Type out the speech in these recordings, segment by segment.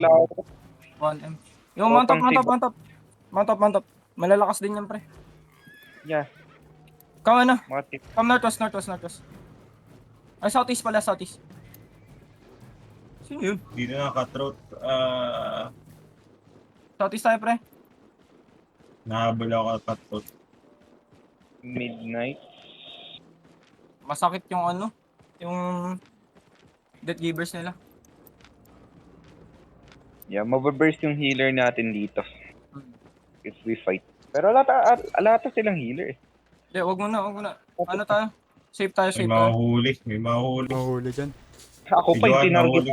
1M. Yung mount up. Malalakas din yan, pre. Yeah. Come ano? Mga tip. Come northwest. Ay, southeast pala, southeast. Sino yun? Dito na cutthroat. Southeast tayo, pre. Nahabol ako cutthroat. Midnight. Masakit yung ano, yung death givers nila. Yeah, mababurst yung healer natin dito. Hmm. If we fight. Pero alata silang healer eh. Hindi, wag mo na. Ano tayo? Safe tayo. May mahuli. Mahuli dyan. Ako pa yung Johan, tinarget. mahuli.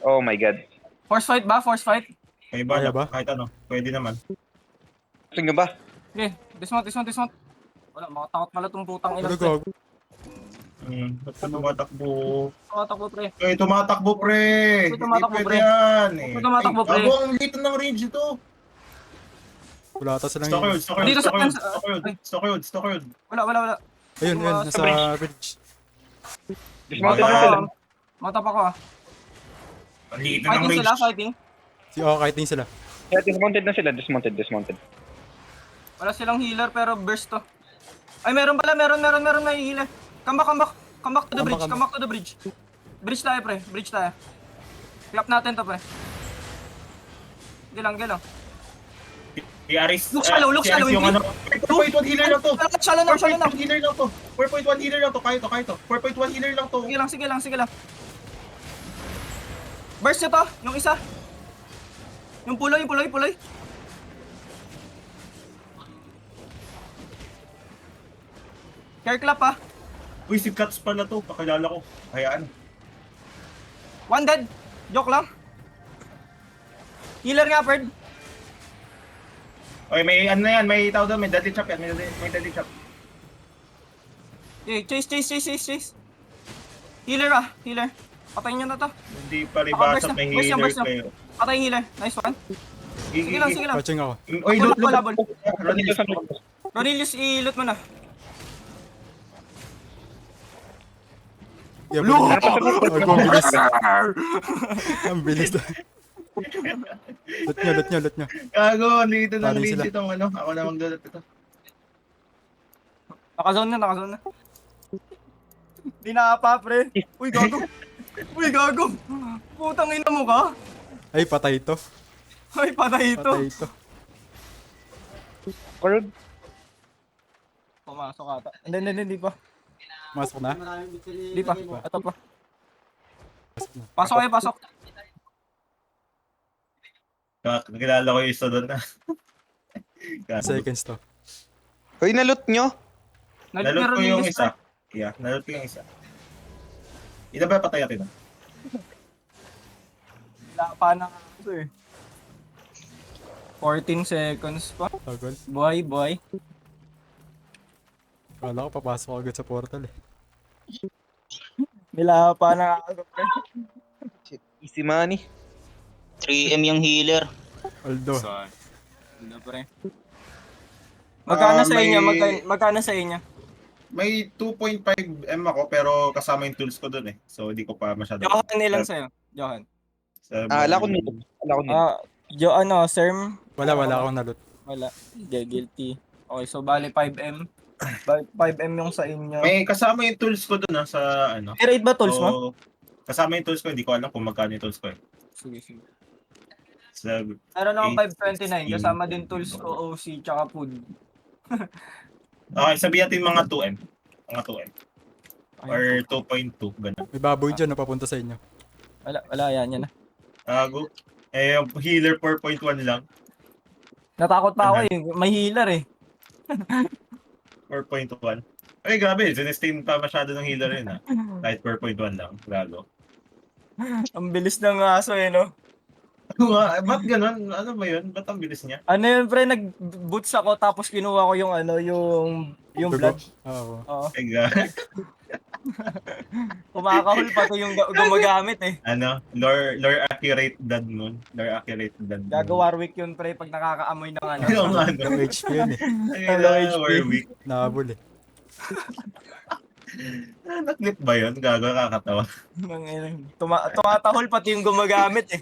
Oh my god. Force fight ba? May bala, Kaya ba? kahit ano. Pwede naman. Gusto nyo ba? Okay, dismount. Wala, makatakot pala tong putang ina. Ano gago? Ba't ka tumatakbo? Makatakbo, pre. Tumatakbo, pre! May tumatakbo, Hindi pre. pwede yan, eh. May tumatakbo, pre. Abo, ang litan ng range ito. Wala ata silang Dito sa fence. Stockhold. Wala. Ayun, Sa nasa bridge. Dismounted Wala. na sila. Matap ako ah. Ang litan ng range. Fighting. Kahit din sila. Yeah, dismounted na sila. Dismounted. Wala silang healer pero burst to. Ay, meron may healer. Come back to the bridge. Come back to the bridge. Bridge tayo, pre. Clap natin to, pre. Gilang. Si Aris. Look shallow, si Aris yung hindi. ano. 4.1 healer lang to. Shallow na. 4.1 healer lang to. 4.1 healer lang to. Kaya to. 4.1 healer lang to. Sige lang. Burst nyo to, yung isa. Yung puloy. Care clap ah. Uy, si Cats pala to. Pakilala ko. Hayaan. One dead. Joke lang. Healer nga, Ferd. Okay, may ano na yan. May tao doon. May deadly trap yan. May deadly trap. Okay, chase. Healer. Patayin nyo na to. Hindi pa ribasat may healer burst na. player. Patay healer. Nice one. Sige lang. Watching ako. Uy, loot. Labol. Ronnie, Ronilius, i-loot mo na. Yeah, Look! ang bilis. Ang bilis. Loot nyo. Gago, dito ng Parin range sila. itong ano. Ako na magdudot ito. Nakazone na. Di na pa, pre. Uy, gago. Putang ina mo ka. Ay, patay ito. Ay, patay ito. Korog. Pumasok ata. Hindi pa. Masok na? Hindi pa. Ito pa. Pasok. Nakilala ko yung isa doon na. Seconds to. Hoy, naloot nyo? Nalot ko yung isa. Yeah, nalot ko yung isa. Ina ba patay natin? Wala pa na ito eh. 14 seconds pa. Tagol. Boy. Kala ko papasok agad sa portal eh. Wala pa na ako. Easy money. 3M yung healer. Aldo. Ano pre? Magkano sa inyo? may- Magkano sa inyo? May 2.5M ako pero kasama yung tools ko doon eh. So hindi ko pa masyado. Johan ilan sa'yo? Johan. Ala ko nito. Serm? Wala akong nalot. Wala. Hindi, guilty. Okay, so bali 5M. 5M yung sa inyo. May kasama yung tools ko doon sa ano. Rate ba tools mo? Kasama yung tools ko, hindi ko alam kung magkano yung tools ko eh. Sige. Sa Meron akong 529. 16. Kasama din tools ko, OC, tsaka food. Okay, sabihin natin mga 2M. Mga 2M. Or 2.2, ganun. May baboy dyan na papunta sa inyo. Wala, yan na. Tago. Yung healer 4.1 lang. Natakot pa ako eh. May healer eh. 4.1. Ay, grabe. Sinestain pa masyado ng healer yun ha. Kahit 4.1 lang. Lalo. Ang bilis ng aso eh, no? Ba't ganun? Ano ba yun? Ba't ang bilis niya? Ano yun, pre? Nag-boots ako tapos kinuha ko yung yung blood. Oo. Oo. Ay, God. Kumakahol pa to yung gumagamit eh. Ano? Lore accurate blood moon. Lore accurate blood moon. Gago Warwick yun, pre, pag nakakaamoy ng ano. Yung ano? Yung HP yun eh. Ay, Hello, HP. Warwick. Nahabol eh. Naklip ba yun? Gago, kakatawa. Tumatahol pati yung gumagamit eh.